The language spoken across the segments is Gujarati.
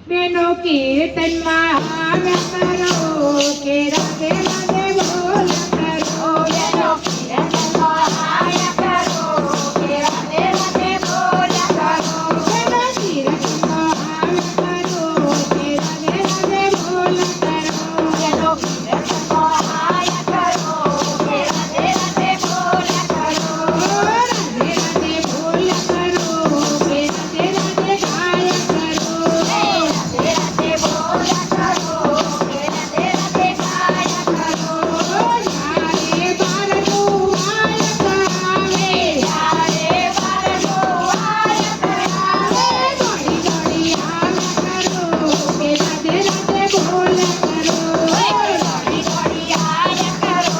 બેનો કીર્તનમાં આવ્યા કરો કે રાધે રાધે બોલ કરો બેનો કીર્તનમાં આવ્યા કરો કે રાધે રાધે બોલ કરો બેનો કીર્તનમાં આવ્યા કરો કે રાધે રાધે બોલ કરો બેનો કીર્તનમાં આવ્યા કરો કે રાધે રાધે બોલ કરો રાધે રાધે બોલ કરો કે રાધે રાધે ગાય કરો રાધે રાધે બોલ કરો કે રાધે રાધે ગાય કરો યારે બારનું આય કરાવે યારે બારનું આય કરાવે દોડી દોડી આવ્યા કરો કે રાધે રાધે બોલ કરો દોડી દોડી આવ્યા કરો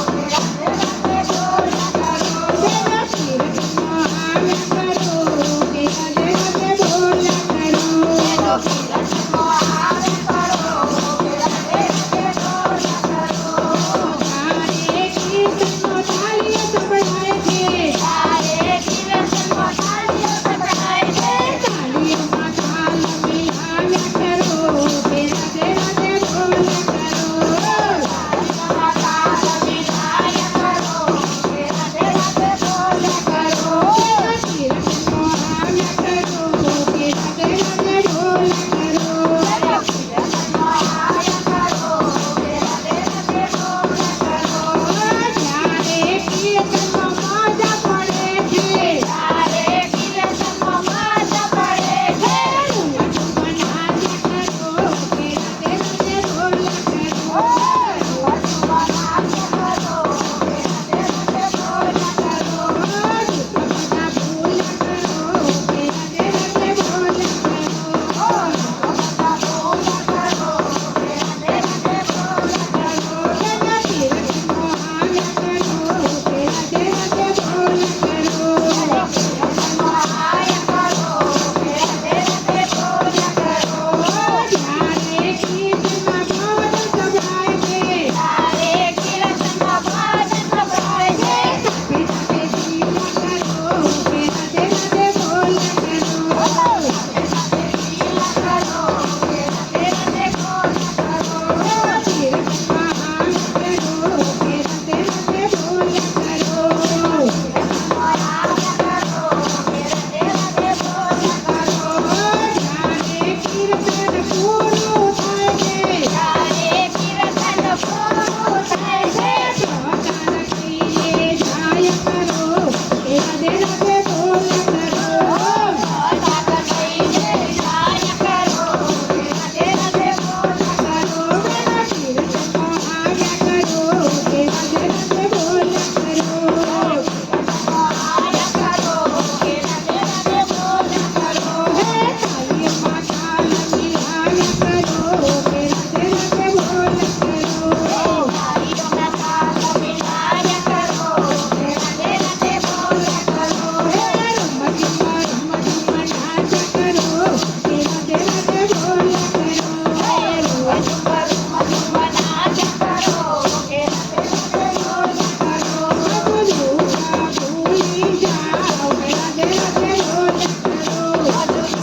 કે રાધે રાધે બોલ કરો બેનો કીર્તનમાં આવ્યા કરો કે રાધે રાધે બોલ કરો બેનો કીર્તનમાં આવ્યા કરો કે રાધે રાધે બોલ કરો તારે કીર્તનનો તાળીઓ સંભળાય છે તારે કીર્તનનો તાળીઓ સંભળાય છે તાળીઓમાં તાલ મિલાવ્યા કરો કે રાધે રાધે બોલ કરો તાળીઓમાં તાલ મિલાવ્યા કરો કે રાધે રાધે બોલ કરો બેનો કીર્તનમાં આવ્યા કરો કે રાધે રાધે બોલ કરો બેનો કીર્તનમાં આવ્યા કરો કે રાધે રાધે બોલ કરો જ્યારે કીર્તનમાં મજા પડે છે ત્યારે કીર્તનમાં મજા પડે છે રૂવા ઝુમર નાચ્યા કરો કે રાધે રાધે બોલ કરો રૂવા ઝુમર નાચ્યા કરો કે રાધે રાધે બોલ કરો બધા ભૂલ કરો કે રાધે રાધે બોલ કરો બધા ભૂલ કરો કે રાધે રાધે બોલ કરો બેનો કીર્તનમાં આવ્યા કરો કે રાધે રાધે બોલ કરો બેનો કીર્તનમાં આવ્યા કરો કે રાધે રાધે બોલ કરો જ્યારે કીર્તનમાં ભજન સંભળાય છે ત્યારે કીર્તનમાં ભજન સંભળાય છે સાથે સાથે જીવા કરો કે રાધે રાધે બોલ કરો સાથે સાથે જીવા કરો કે રાધે રાધે બોલ કરો બેનો કીર્તનમાં આવ્યા કરો કે રાધે રાધે બોલ કરો કીર્તનમાં આવ્યા કરો કે રાધે રાધે બોલ કરો જ્યારે કીર્તન પૂરું થાય છે ત્યારે કીર્તન પૂરું થાય છે પ્રચાર કહીએ જાય કરો કે રાધે રાધે બોલ કરો પ્રચાર કહીએ જાય કરો કે રાધે રાધે બોલ કરો બેનો કીર્તનમાં આવ્યા કરો કે રાધે રાધે બોલ કરો કીર્તનમાં આવ્યા કરો કે રાધે રાધે બોલ કરો હે તાળીઓમાં તાલ મિલાવ્યા કરો કે રાધે રાધે બોલ કરો તાળીઓમાં તાલ મિલાવ્યા કરો કે રાધે રાધે બોલ કરો હે રમ ઝુમર નાચ્યા કરો કે રાધે રાધે બોલ કરો હે રૂવા ઝુમર નાચ્યા કરો કે રાધે રાધે બોલ કરો બધું ભૂલી જાઓ કે રાધે રાધે બોલ કરો બધું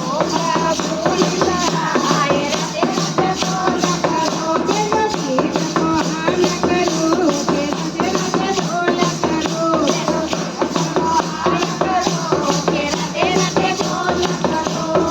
ભૂલી જાઓ કે રાધે રાધે બોલ કરો બેનો કીર્તનમાં આવ્યા કરો કે રાધે રાધે બોલ કરો બેનો કીર્તનમાં આવ્યા કરો કે રાધે રાધે બોલ કરો